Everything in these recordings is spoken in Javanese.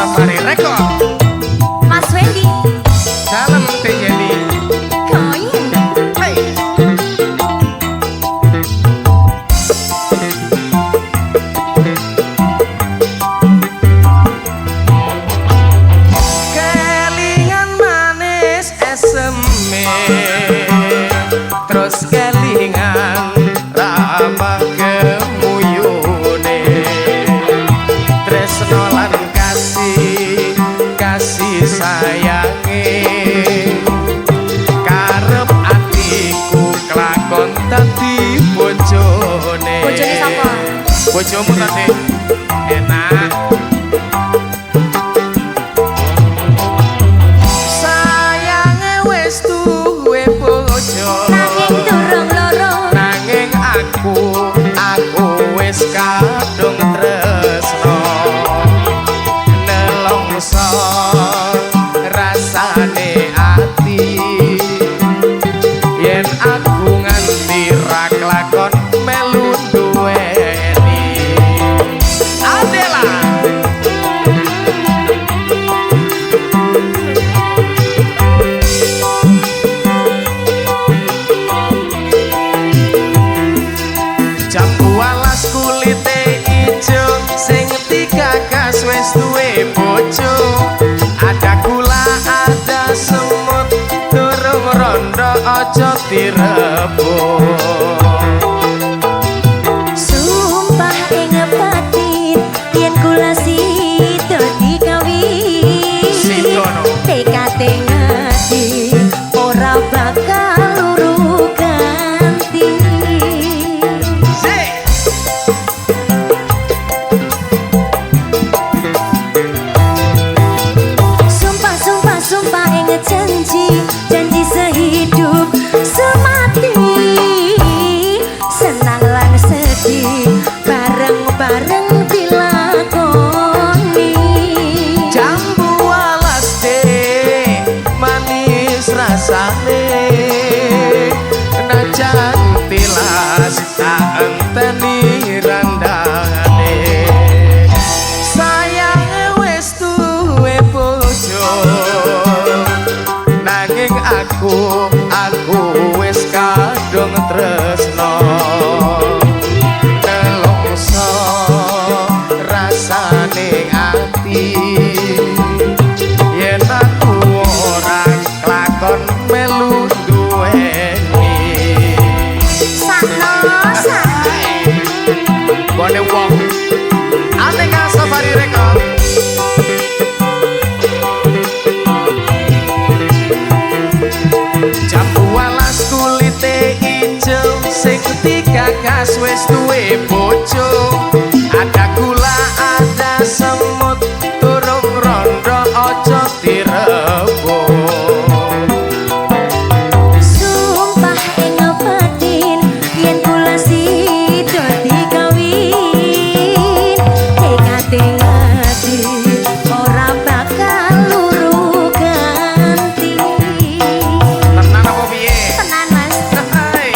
Safari Record. Mas Wendy. Salam Teh Yeni. Koin. Hai. Kelingan manis eseme, terus kelingan ramah kemuyune, tresno lan kasih sayange, karep atiku kelakon dadi bojone. Bojone sapa? Bojomu tadi enak. Sayange wis duwe bojo, Nanging durung loro. nanging aku wis kadung tresno. Nelongso rasane ati yen aku nganti ra kelakon melu duweni. Adela jambu alas kulite ijo sing digagas wis duwe bojo. Ada gula ada semut durung rondo aja direbut. Sumpah ing batin yen kula sida dikawin. Sidono. Tekate ngati ora bakal luru ganti. Sik. Sumpah ing janji sehidup semati. Senang lan sedih bareng-bareng dilakoni. Jambu alas deh manis rasane, najan tilas tak enteni randane. Sayange wis duwe bojo, nanging aku wis kadung tresno. Nelongso rasane ati yen aku ora kelakon melu duweni. Sakno Bone wong Aneka Safari Record. Jambu alas kulite ijo sing digagas wis duwe bojo. Ada gula ada semut durung rondo aja direbut. sumpah ing batin yen kula sida dikawin. Tekate ngati ora bakal luru ganti. Tenan apa piye? Tenan Mas. Hai.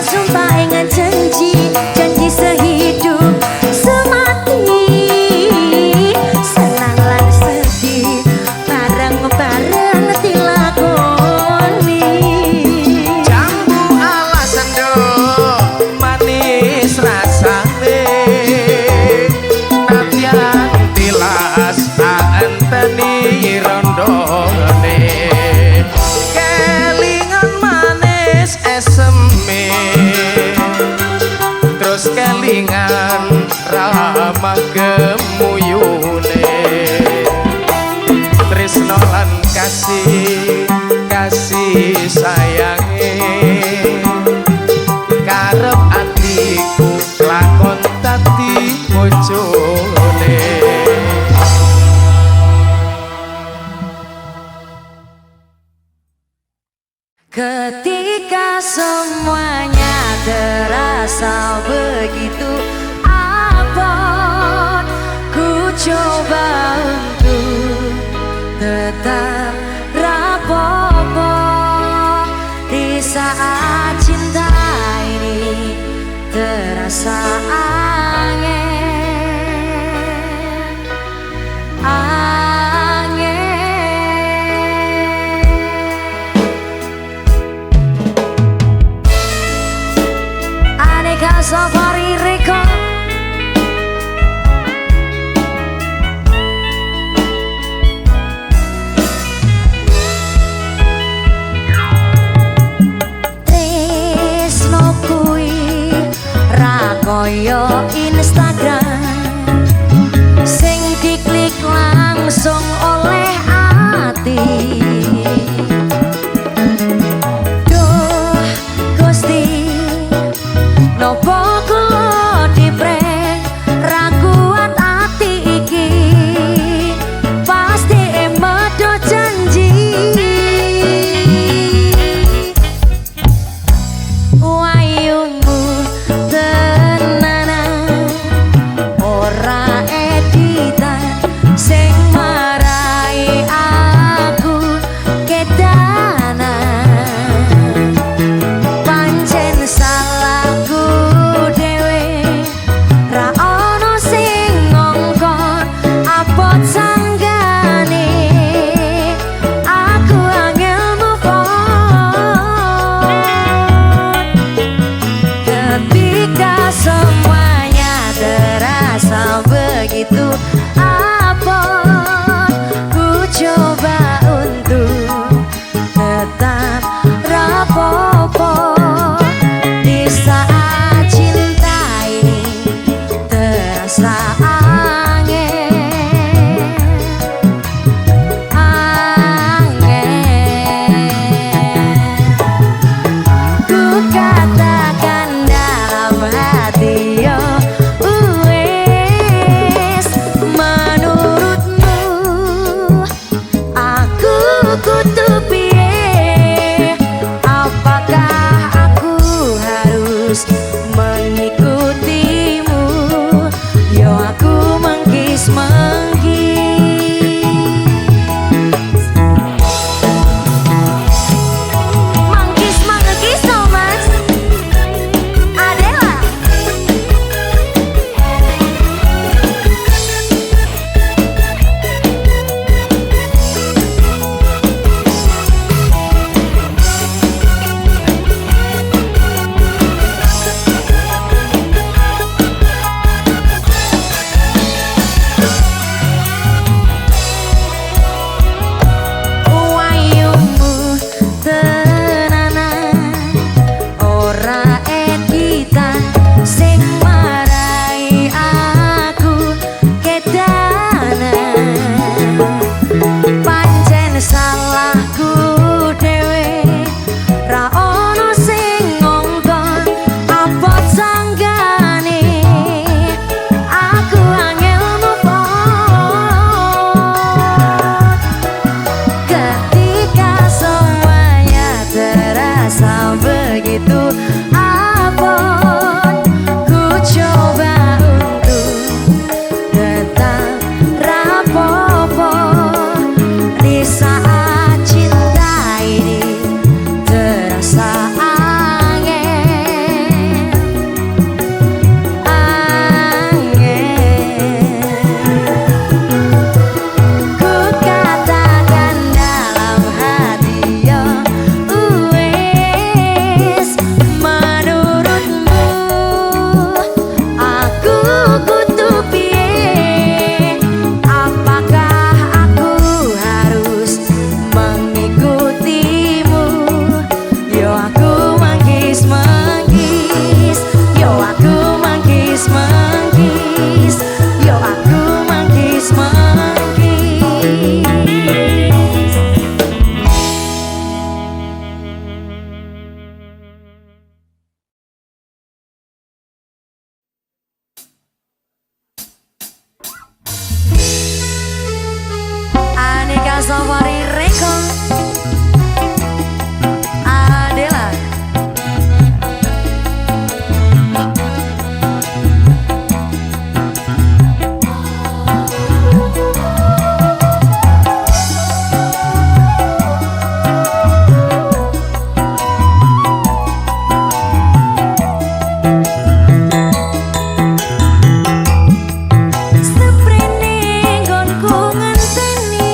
Sumpah ing janji sehidup semati. Senang lan sedih bareng-bareng dilakoni. Jambu alas endok manis rasane, nadyan tilas tak enteni rondone. Kelingan manis eseme, terus kelingan ramah kemuyune, tresno lan kasih sayange, karep atiku lakon dadi bojone. Ketika semuanya terasa begitu abot, ku coba untuk tetap rapopo. Di saat cinta ini terasa Safari Record Adela. Sprene nggonku ngenteni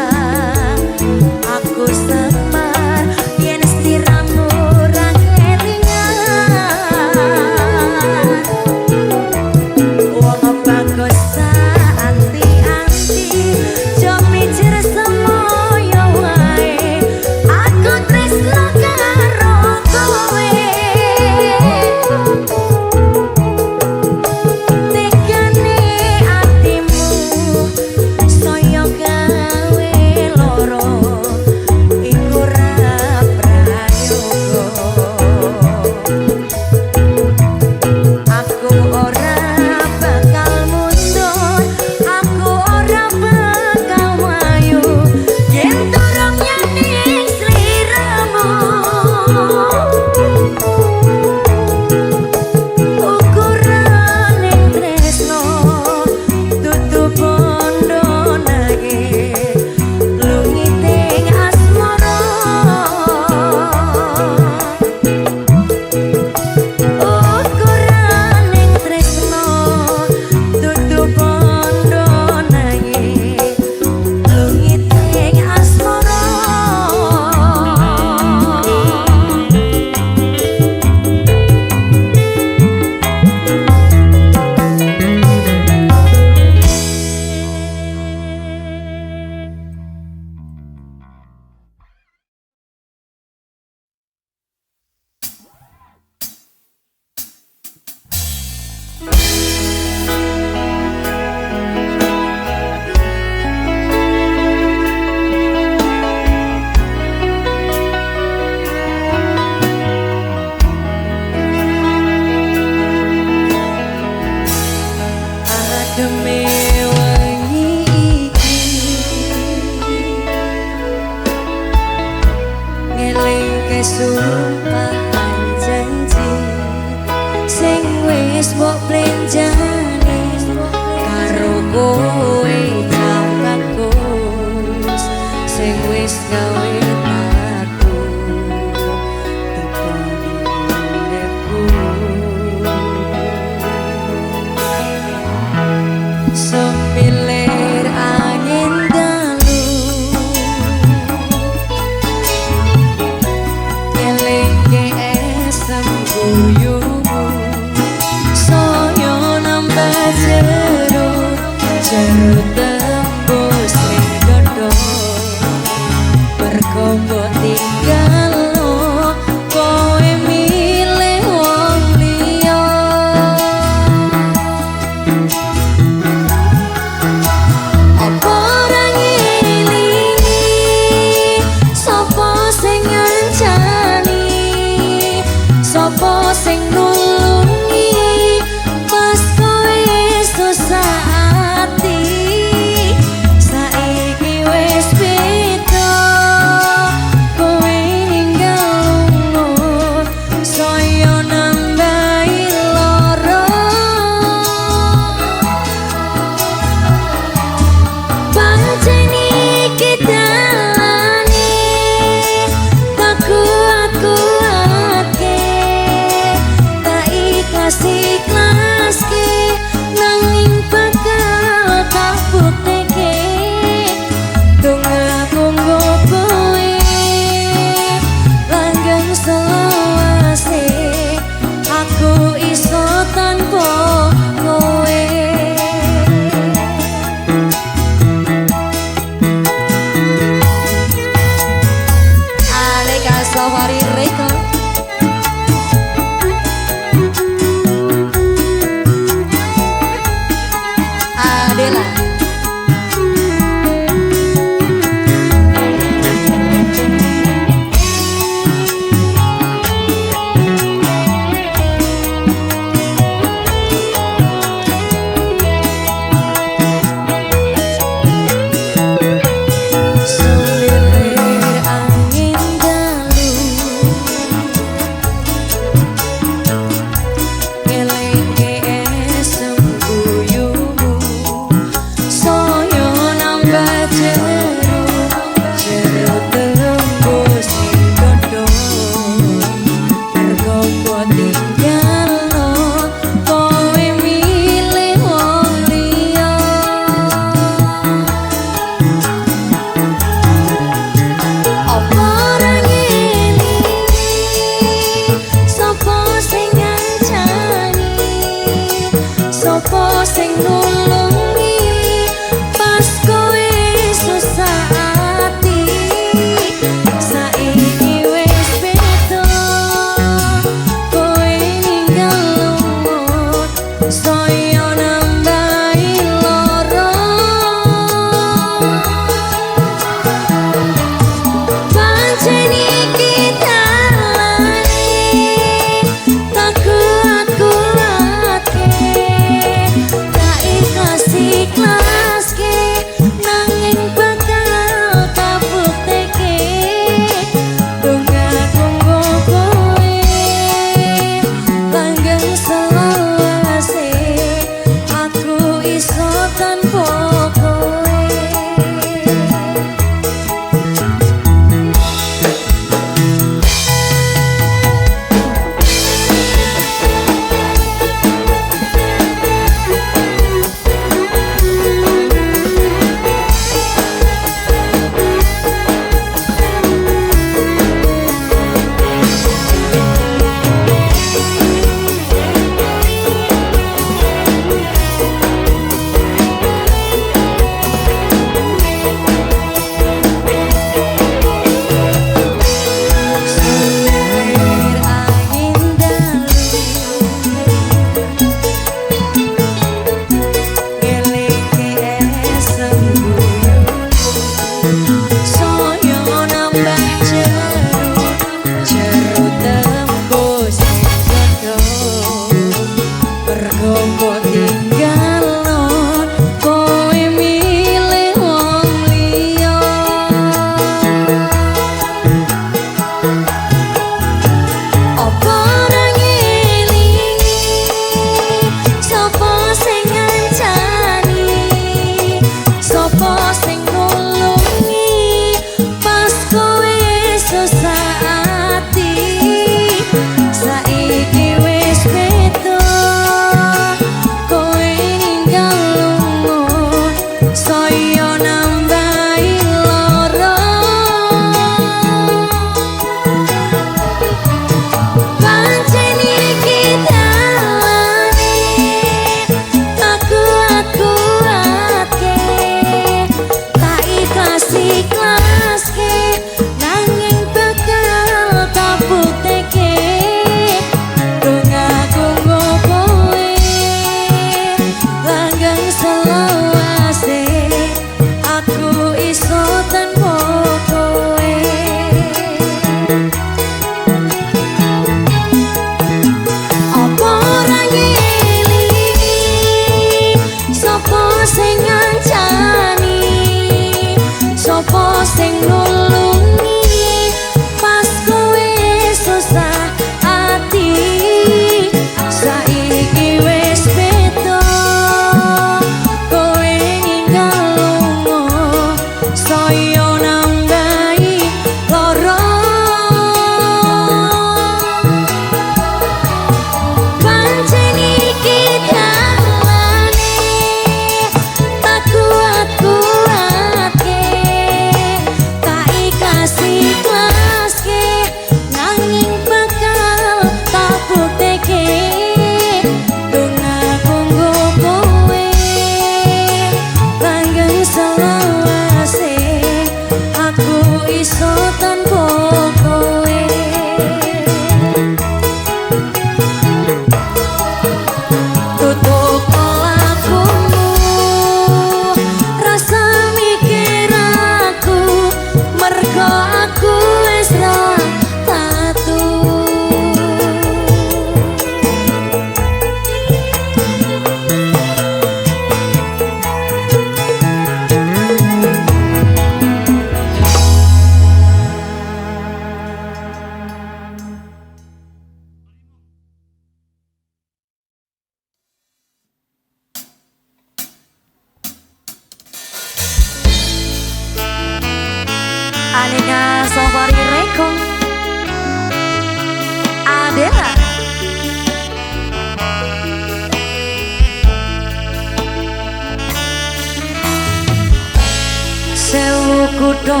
padha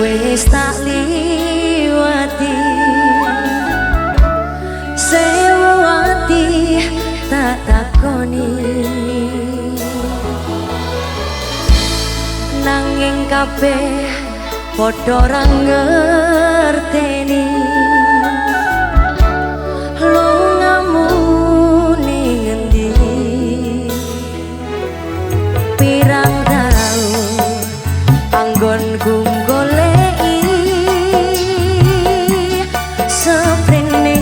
wis tak liwati sewu ati tak takoni nanging kabeh padha ra ngerteni lungamu ning endi pirang taun anggonku goleki seprene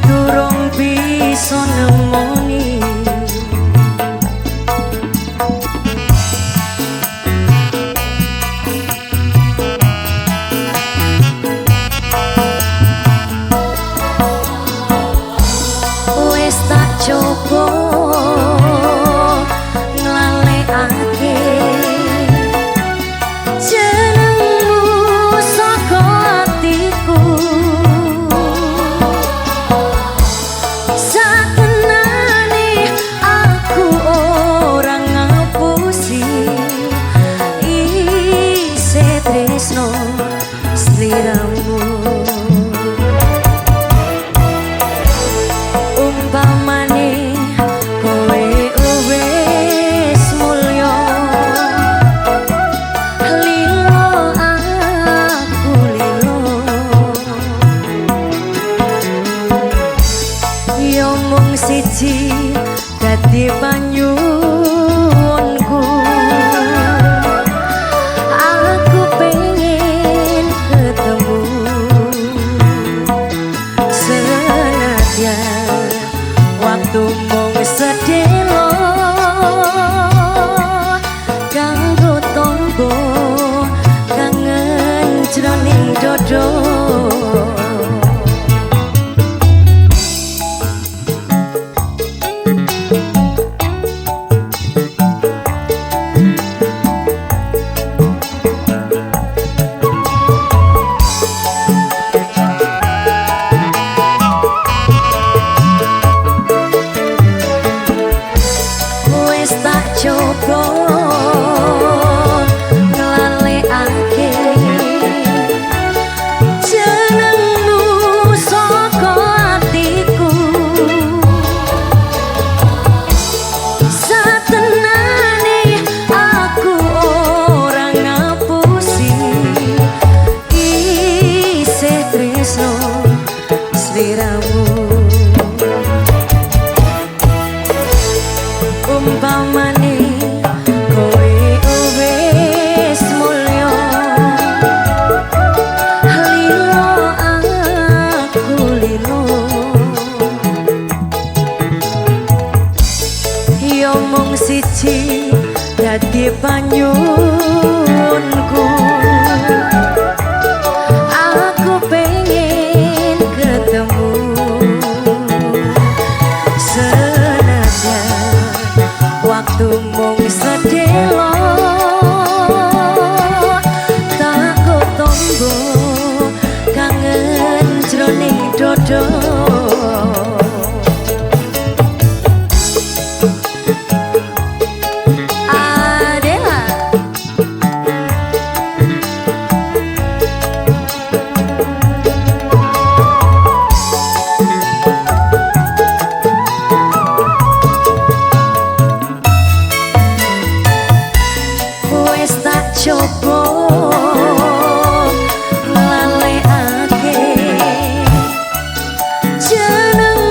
durung bisa nemoni wis tak coba nglalekake jenengmu saka atiku satenane aku ora ngapusi isih tresno sliramu umpamane kowe wis mulya lilo aku lilo yo mung siji dadi panyuwunku aku pengen ketemu senadyan waktu mung sedelo kanggo tombo kangen jroning dodo wis tak coba nglalekake jenengmu saka atiku satenane aku ora ngapusi isih tresno sliramu umpamane kowe wis mulya lilo aku lilo yo mung siji dadi panyuwunku aku pengen ketemu senadyan waktu mung sedelo tak tombo kangen jroning dodo Adela wis tak coba nglalekake jeneng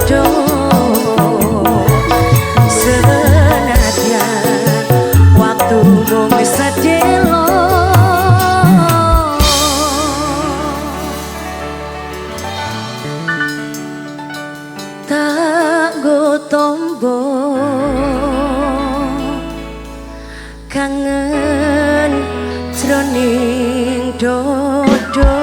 dodo senadyan waktu mung sedelo tak go tombo kangen jroning dodo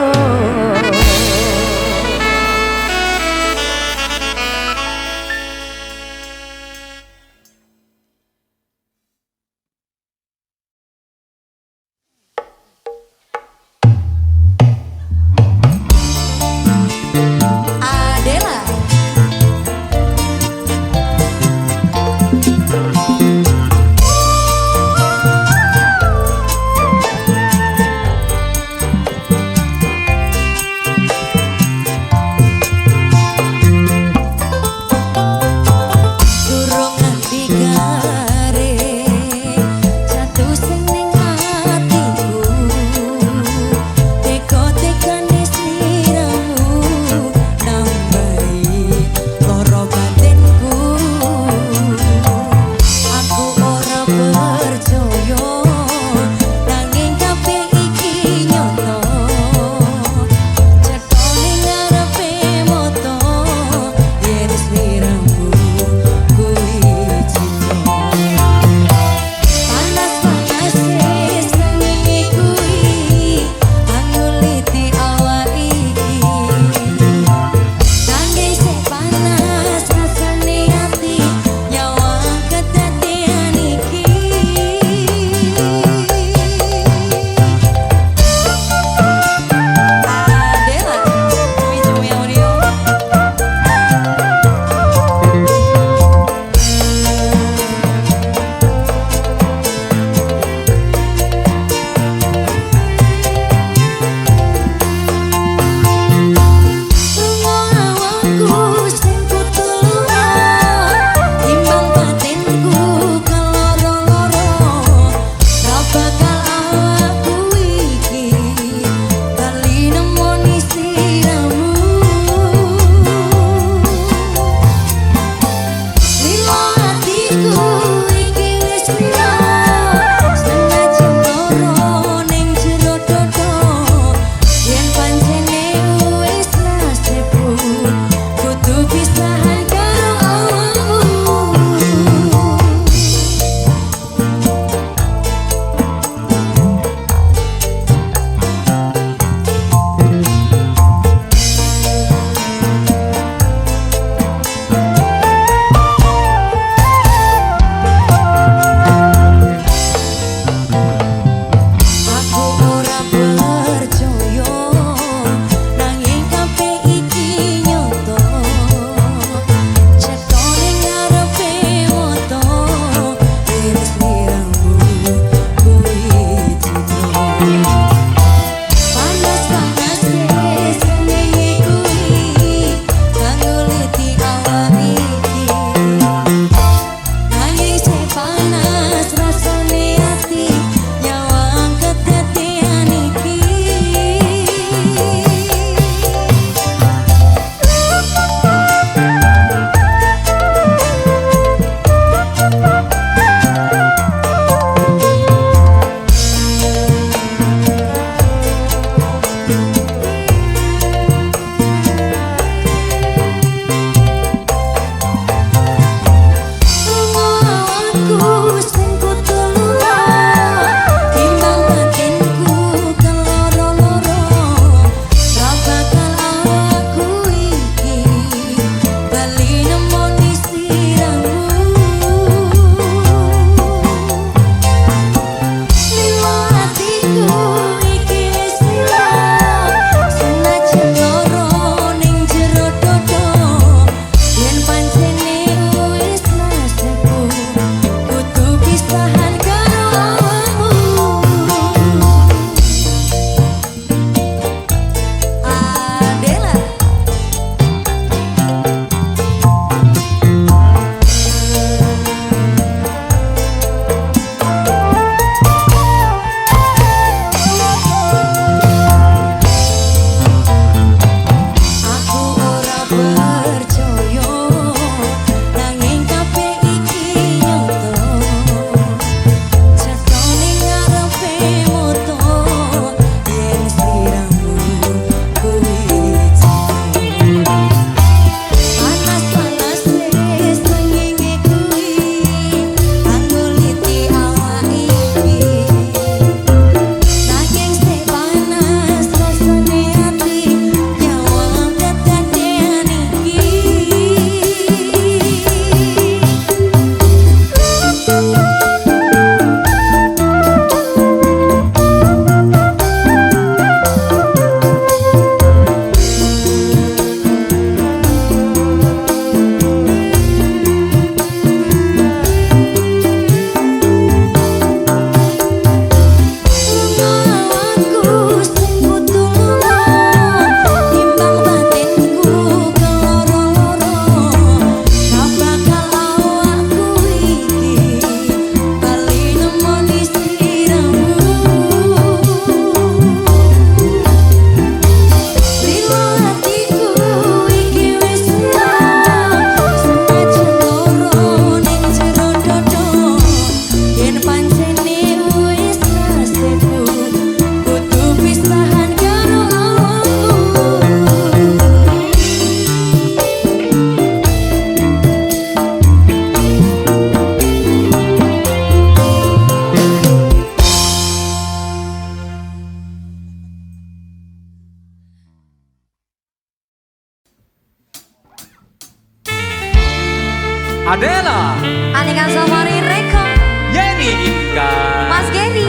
Adela, Aneka Safari Record, Yeni Inka, Mas Geri.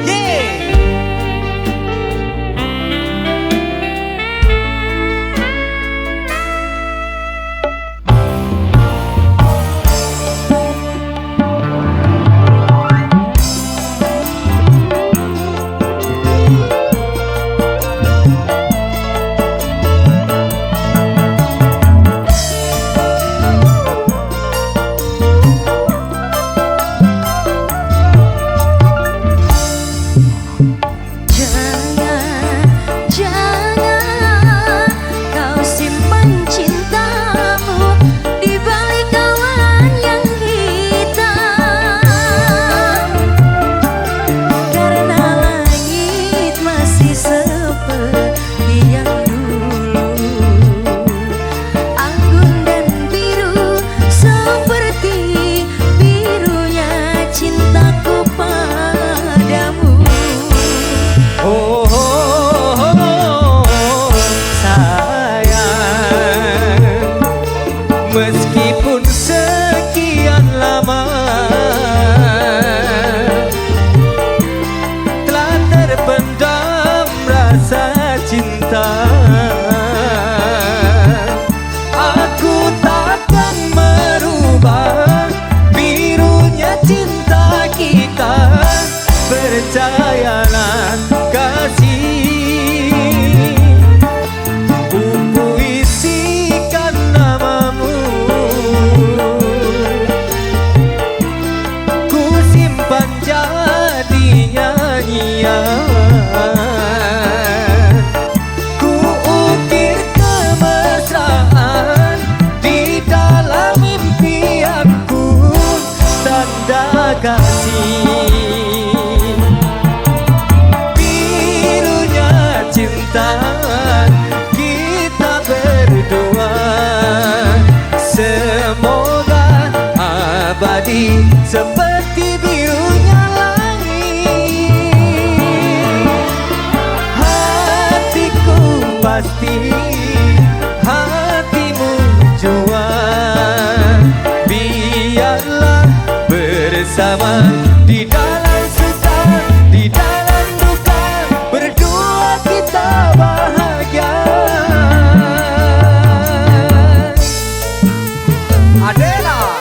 Yeay. Jangan kau simpan cintamu di balik awan yang hitam, karena langit masih seperti yang dulu, anggun dan biru seperti birunya cintaku padamu. Oh, oh, oh, oh, sayang, meskipun sekian lama telah terpendam rasa cinta, aku takkan merubah birunya cinta kita. Percayalah kasih, ku puisikan namamu, ku simpan jadi nyanyian, ku ukir kemesraan di dalam mimpi aku, tanda kasih. Cinta kita berdua semoga abadi seperti birunya langit. Hatiku pasti, hatimu jua, biarlah bersama di dalam suka, di dalam duka, berdua kita bahagia. Adela,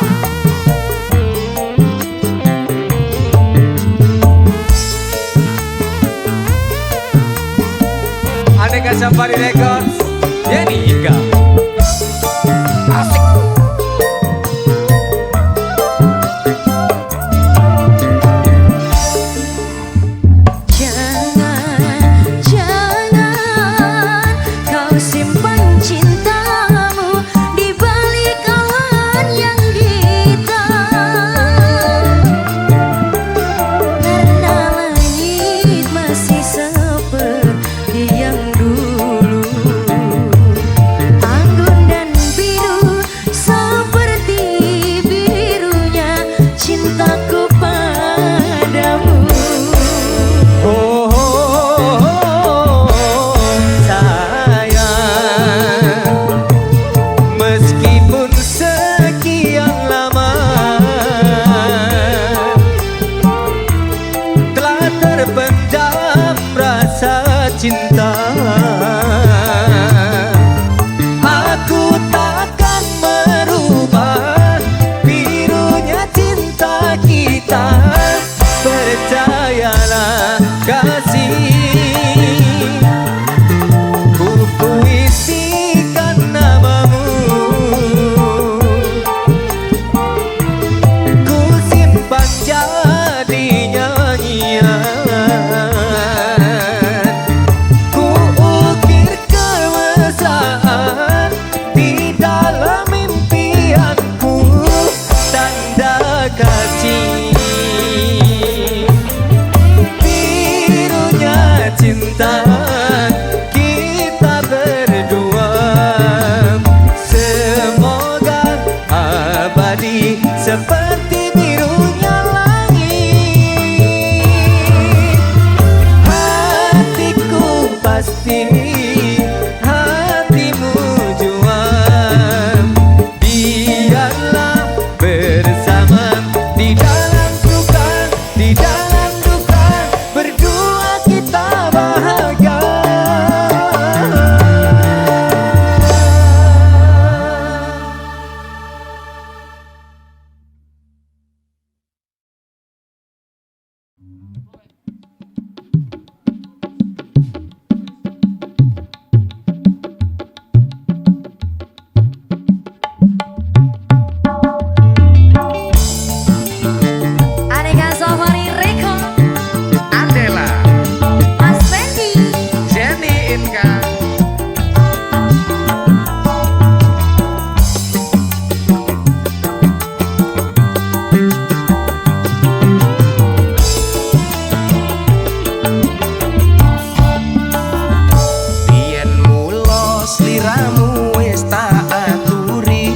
sliramu wis tak aturi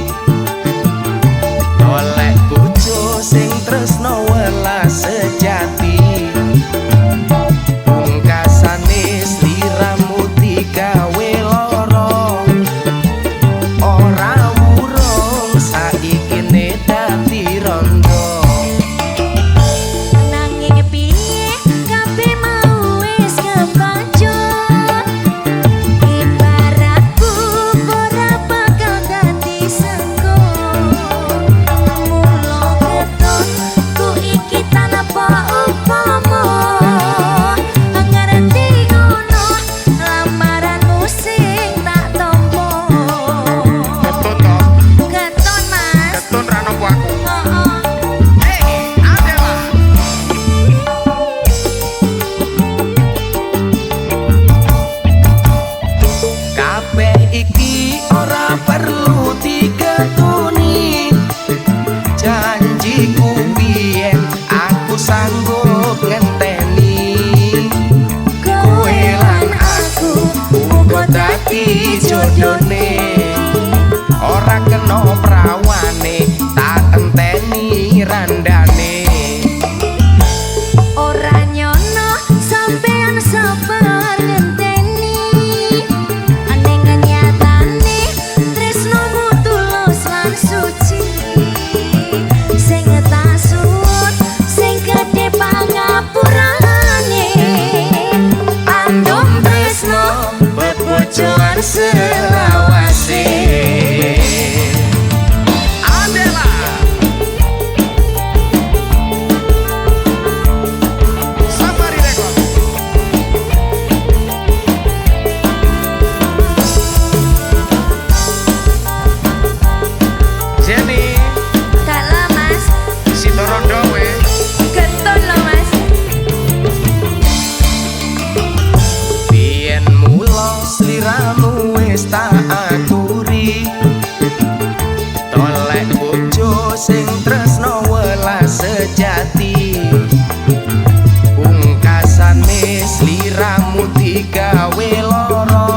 golek bojo sing tresno welas sejati pungkasane sliramu digawe lara ora wurung saiki ne dadi rondo nanging piye kabeh mau wis kepacut ibaratku ora bakal dadi sengko mula keton ku iki tanpa upama ngerti ngono lamaranmu sing tak tampa keton mas keton ra nopo aku heeh Adela kabeh iki ora perlu diketuni janjiku biyen aku sanggup ngenteni kowe lan aku uga dadi jodone ora kena prawane tak enteni randane ora nyono sampean sabar ngenteni aneng nyatane tresnomu tulus lan suci sing tak suwun sing gedhe pangapurane andum tresno bebojoan selawase Adela Safari Record Jenny kalah mas Sitorondo we keton lo mas biyen mula sliramu wis tak aturi tolek bojo sing tresno welas sejati pungkasane sliramu digawe lara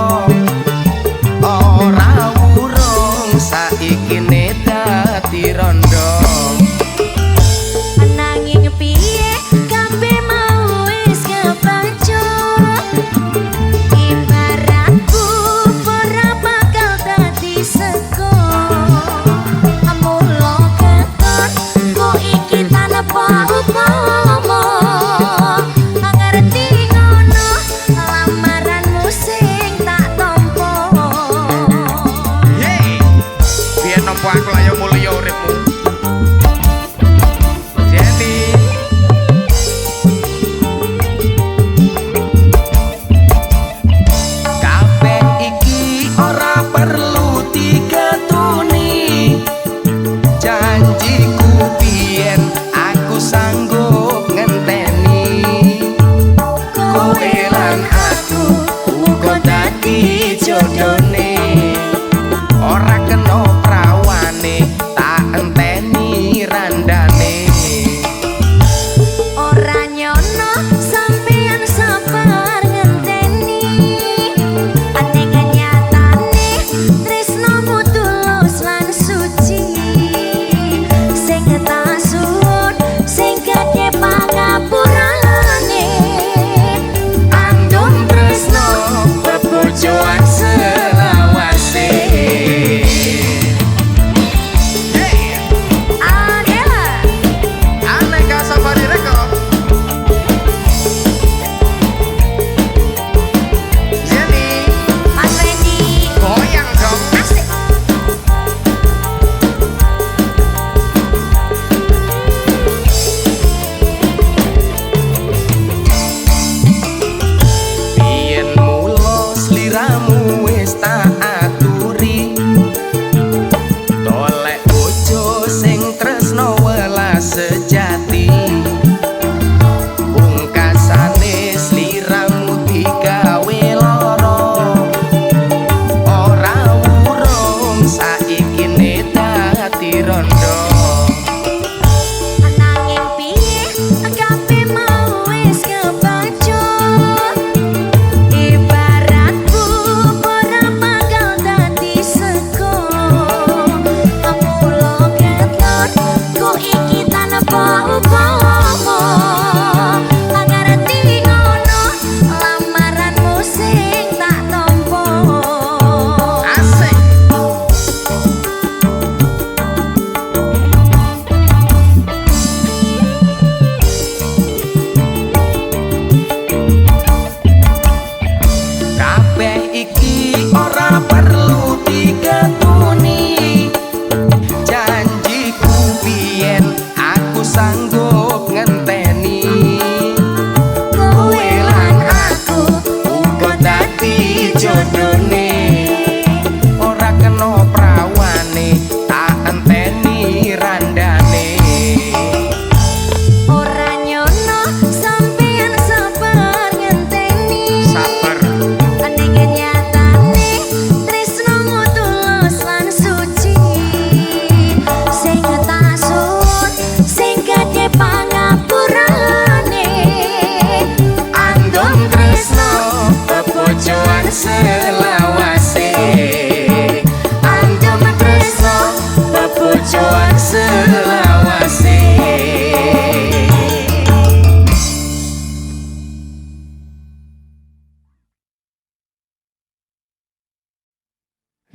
ora wurung saiki ne dadi rondo nanging piye kabeh mau wis kepacut ibaratku ora bakal dadi seko mula keton ku iki tanpa upama ngerti ngono lamaranmu sing tak tampa Yeay biyen nampa aku layo mulya uripmu Jenny kabeh iki ora perlu diketuni janjiku biyen aku sanggup ngenteni kowe lan aku uga dadi jodone ora kena prawane tak enteni randane ora nyono sampean sabar ngenteni aneng nyatane tresnomu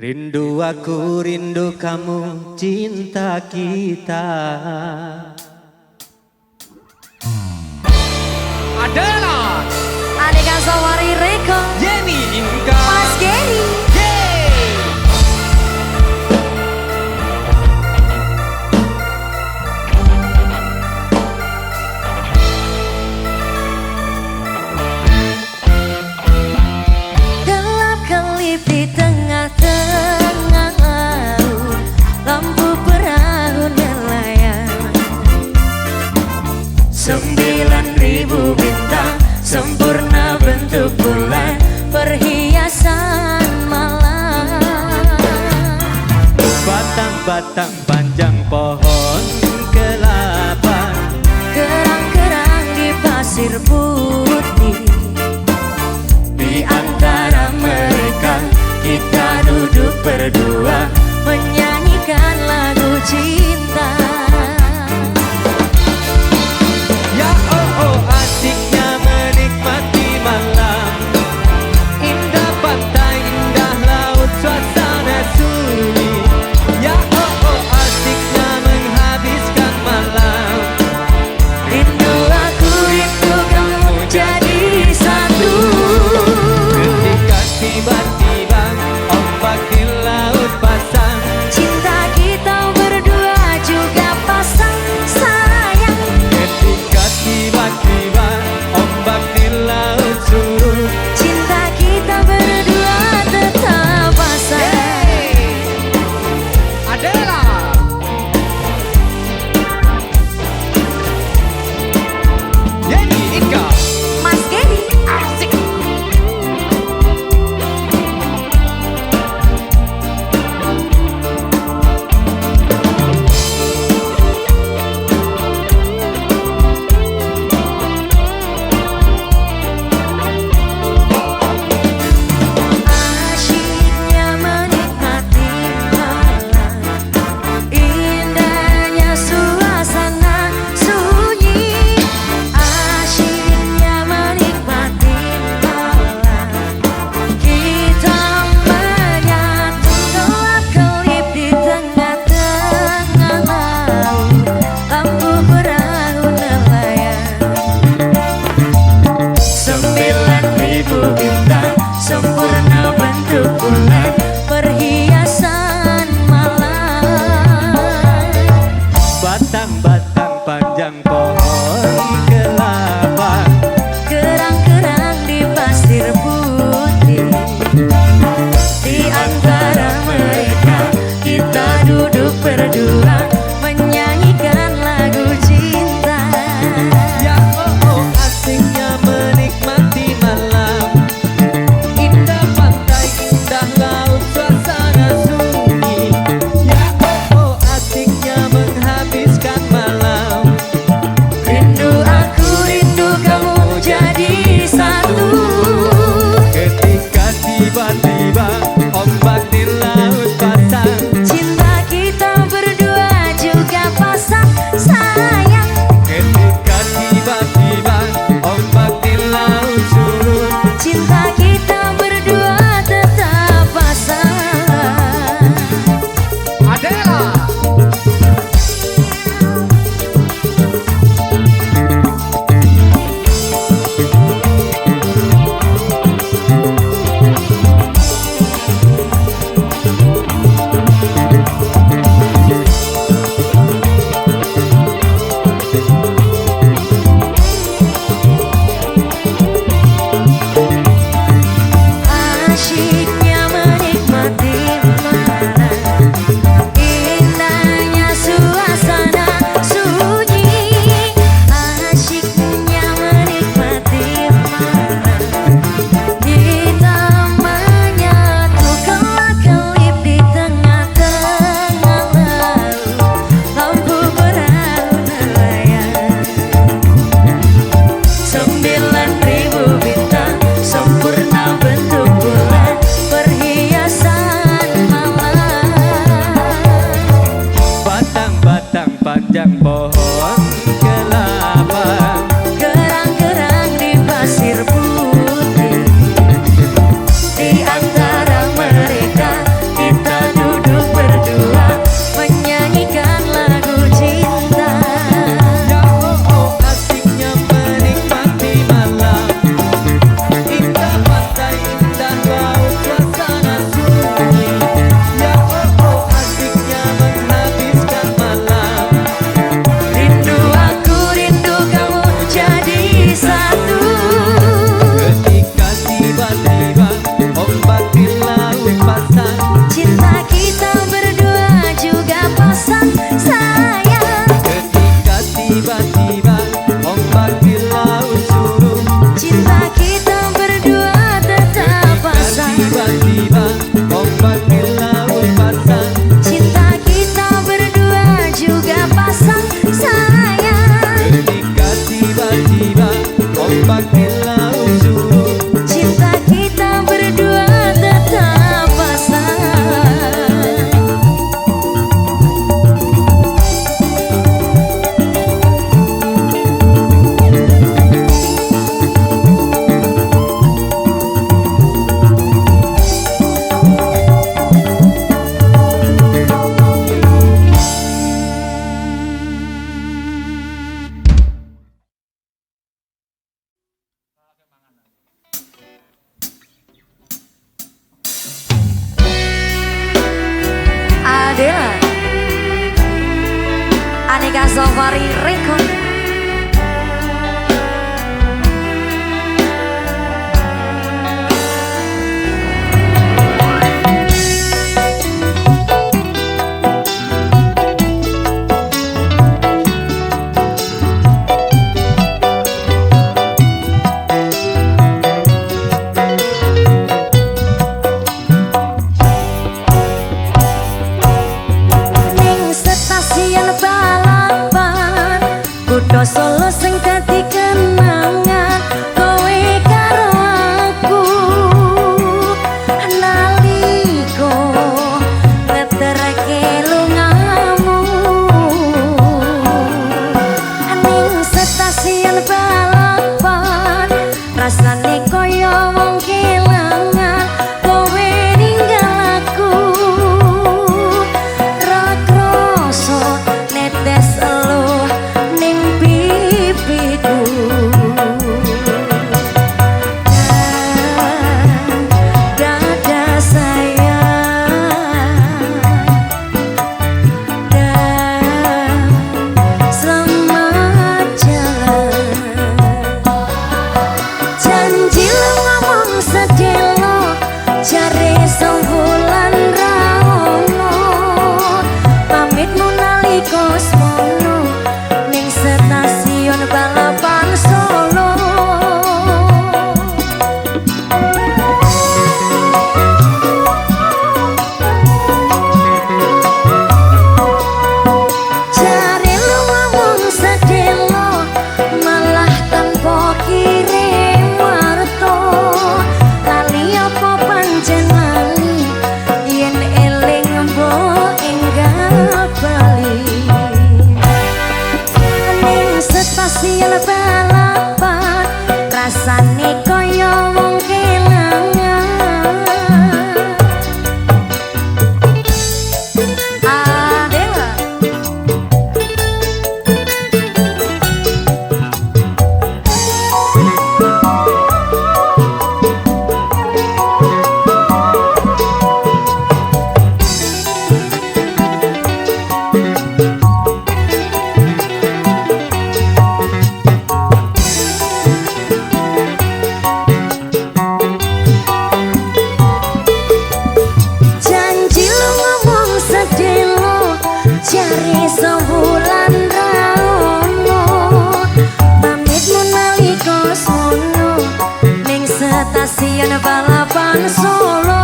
Rindu aku, rindu kamu, cinta kita adalah Aneka Sawari Reko Yeni Inka Mas Geri. Gelap kelip di tengah-tengah laut, lampu perahu nelayan. 9.000 bintang sempurna bentuk bulan, perhiasan malam. Batang-batang panjang pohon kelapa, Kerang-kerang di pasir putih. Di antara mereka kita duduk berdua, menyanyikan lagu cinta. ya oh oh asiknya menikmati malam, indah pantai, indah laut, suasana sunyi. Ya oh oh asiknya menghabiskan malam, Rindu aku, rindu kamu jadi satu. ketika tiba-tiba ombak di laut pasang. Cinta kita berdua Adela Aneka Safari Record. Solo sing dadi kenangan kowe karo aku naliko ngeterake lungamu ning stasiun balapan rasane koyo wong kelangan kowe ninggal aku ra kroso netes eluh pipiku dada sayang dan selamat jalan janji lo ngomong sedelo cari sewulan raono pamitmu naliko semono ning stasiun balapan Solo cari lu ngomong sedelo malah tanpa kirim warto kali apa pancen lali yen eling mbok enggal bali stasiun balapan rasane koyo wong kelangan Adela cari sewulan raono pamitmu naliko sono ning stasiun balapan Solo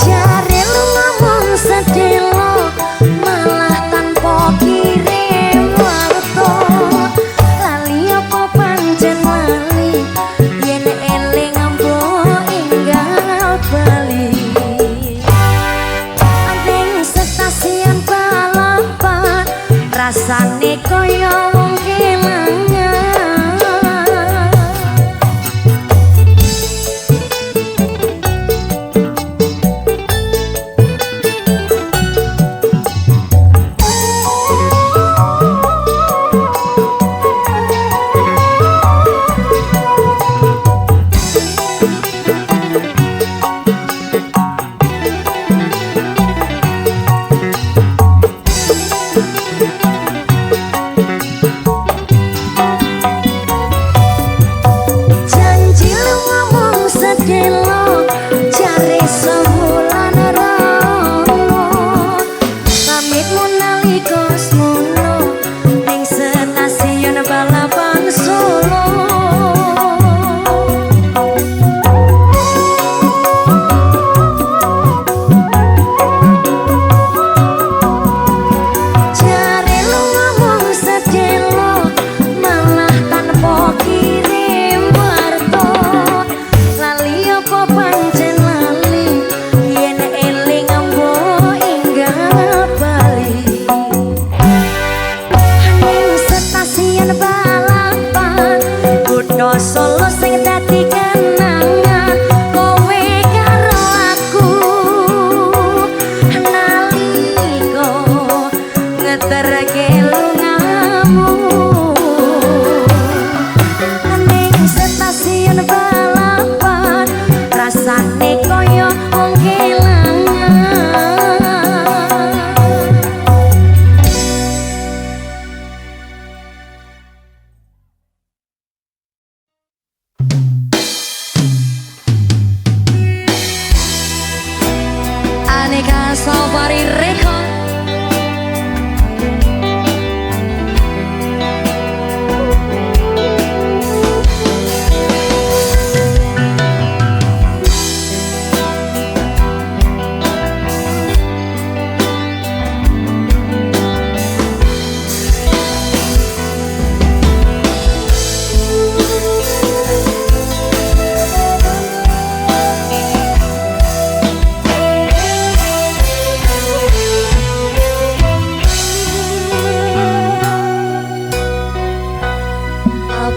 cari lu ngomong sedelo malah tanpa kirim warto lali apa pancen lali yen eling mbok enggal bali ning stasiun balapan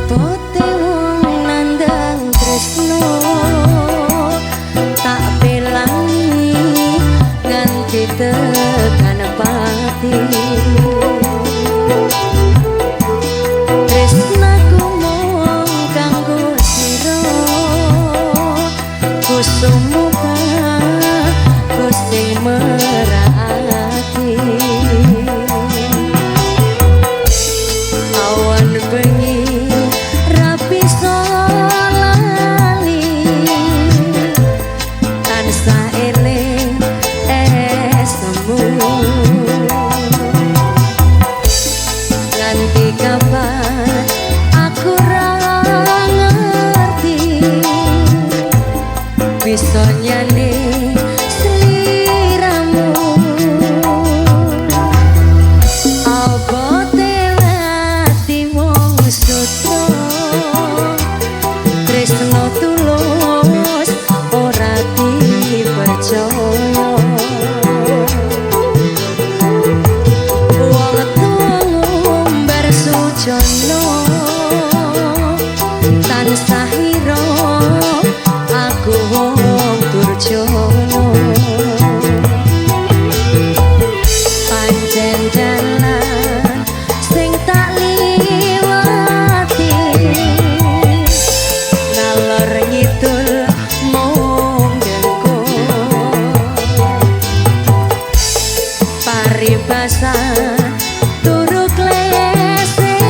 abote wong nandang tresno tak pelangi nganti tekan pati tresnaku mung kanggo sira kusumu Gusti merahati awan bengi rapi solali tansah eling esmu nganti kapan aku ra ngerti bisa nyane tresno tulus ora dipercaya wong ngumbar sujono tansah ira aku wong durjana pancen dalan sing tak liwati ngalor ngidul mung dengko paribasan turu klesetan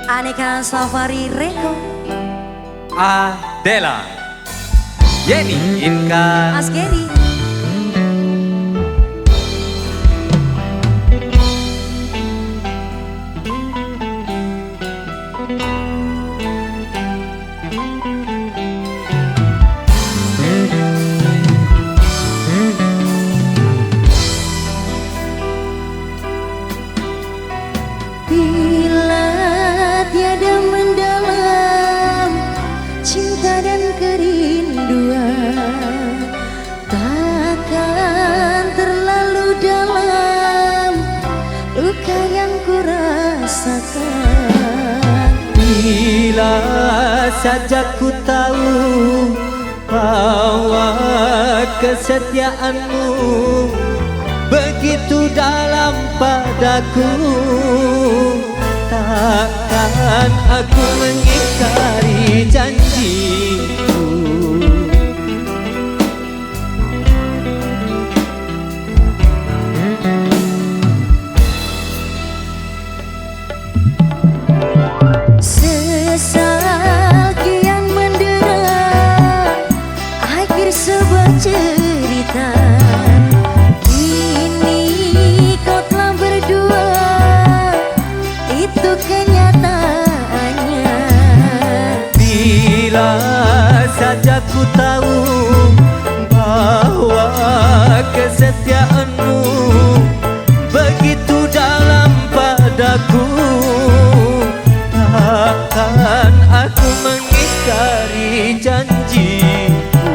Aneka Safari Record. Adela, Yeni, Inka, Mas Geri. Bila tiada mendalam cinta dan kerinduan, takkan terlalu dalam luka yang kurasakan. bila saja ku tahu bahwa kesetiaanmu begitu dalam padaku, takkan aku mengingkari janjiku. Sesal kian mendera akhir sebuah cerita. Kini kau telah berdua, itu kenyataannya. Bila saja ku tahu bahwa kesetiaanmu begitu dalam padaku, takkan aku mengingkari janjiku.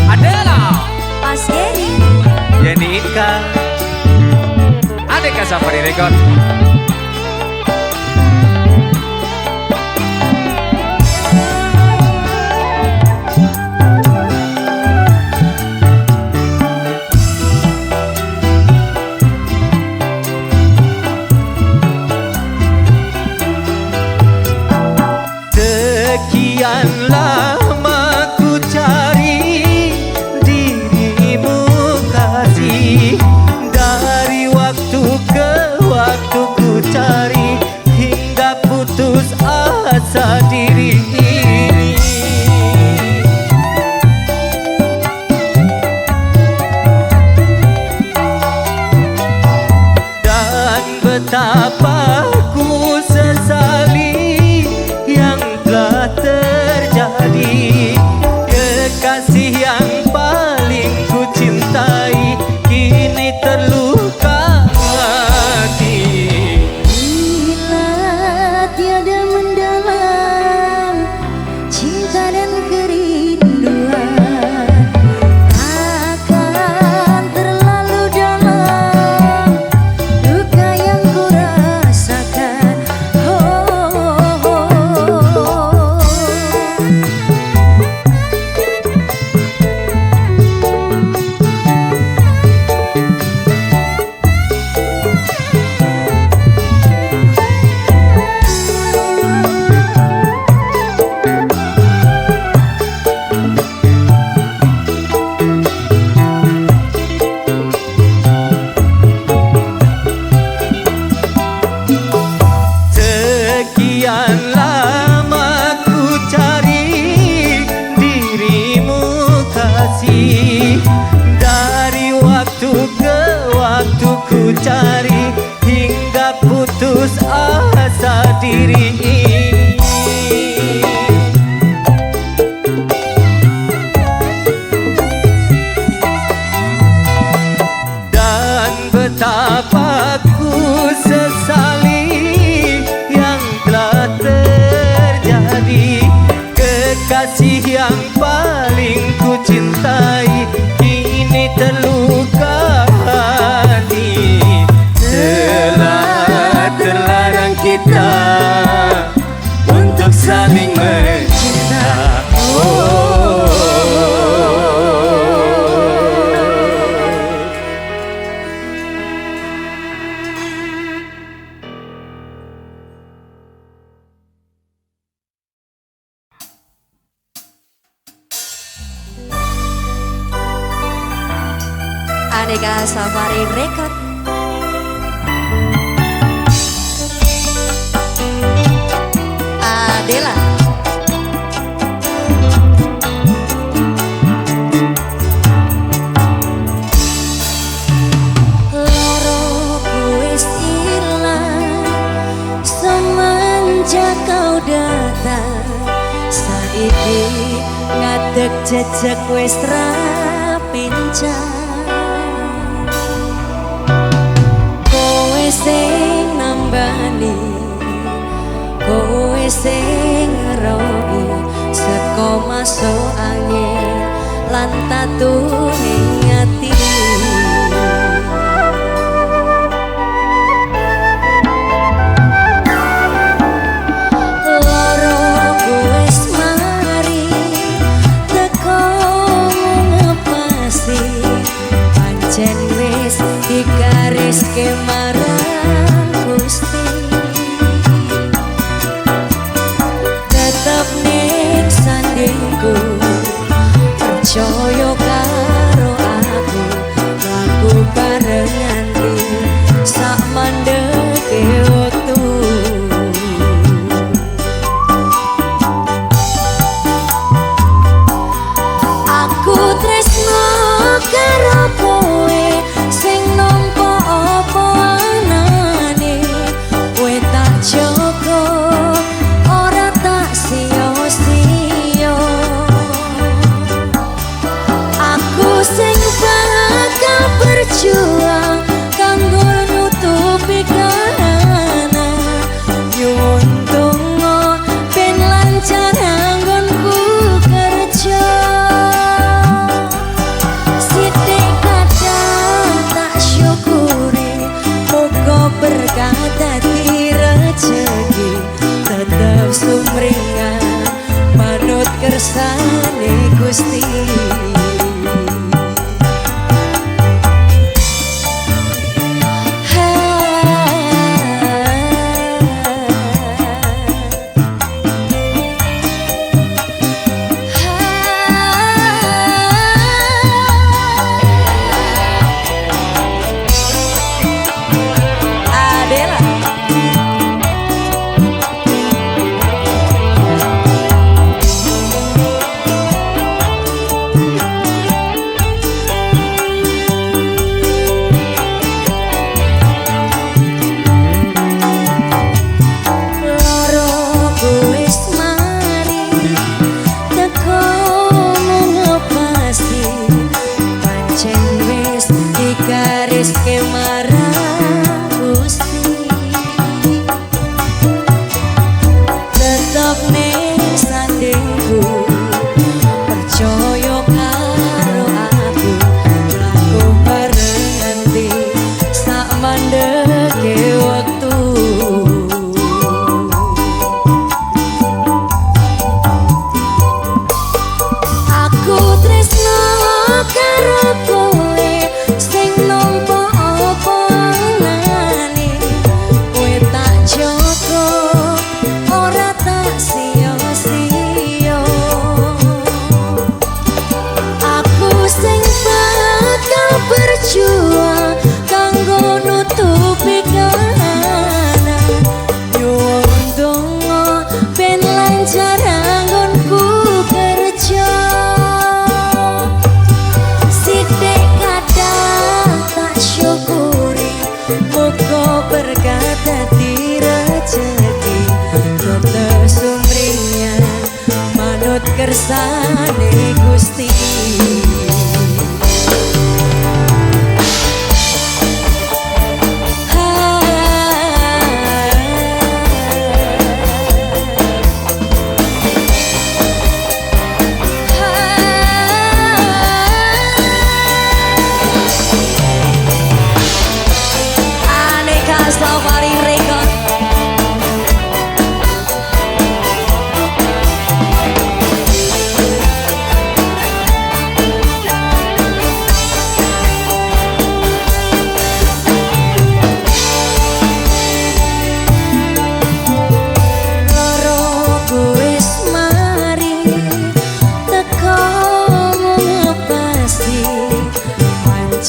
Adela, Mas Geri. Yeni, Inka, Aneka Safari Record. Sekian lama ku cari dirimu kasih, dari waktu ke waktu ku cari hingga putus asa diri ini. Dan betapa ku sesali yang telah terjadi. Kekasih yang paling ku cintai kini terluka hati. Bila tiada mendalam cinta dan kerinduan, akan terlalu dalam luka yang kurasakan. Sekian lama ku cari dirimu kasih, dari waktu ke waktu ku cari hingga putus asa diri ini. Dan betapa ku sesali yang telah terjadi. Kekasih yang paling ku cintai kini terluka hati. Telah terlarang kita untuk saling mencinta. Aneka Safari Record. jejeg wis rapincang kowe sing nambani kowe sing ngeroki saka masuk angin lan tatune ati garis kemarang Gusti tetep ning sandingku percaya karo aku laku bareng nganti sak mandeke wektu aku tresno karo kowe sing nampa apa anane kowe tak jaga ora tak sia-sia aku sing bakal berjuang kanggo nutupi kahanan nyuwun donga ben lancar anggonku kerja berkah dadi rejeki tetep sumringah manut kersane Gusti garis kemarang Gusti tetep ning sandingku percaya karo aku laku bareng nganti sak mandeke wektu aku tresno karo kowe sing nampa apa anane kowe tak jaga ora tak sia-sia aku sing bakal berjuang kanggo nutupi kahanan nyuwun donga ben lancar anggonku kerja sithik kadang tak syukuri muga berkah dadi rejeki tetep sumringah manut kersane Gusti Safari Record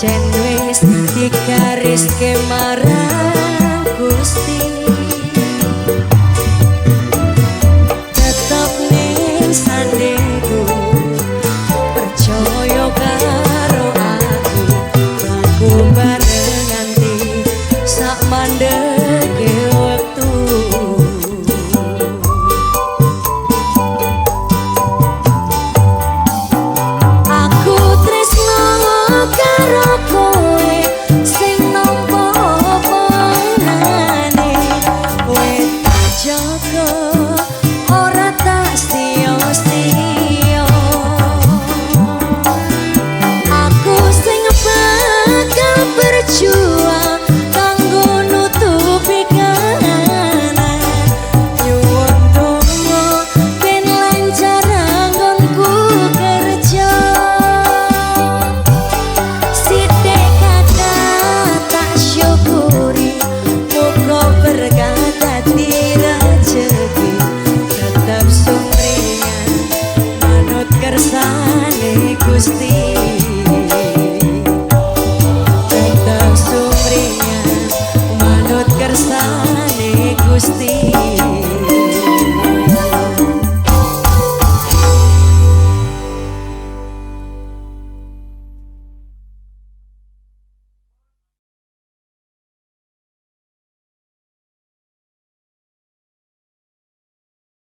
pancen wis digaris kemarang Gusti tetep ning sandingku percaya karo aku laku bareng nganti sak mandeke wektu Gusti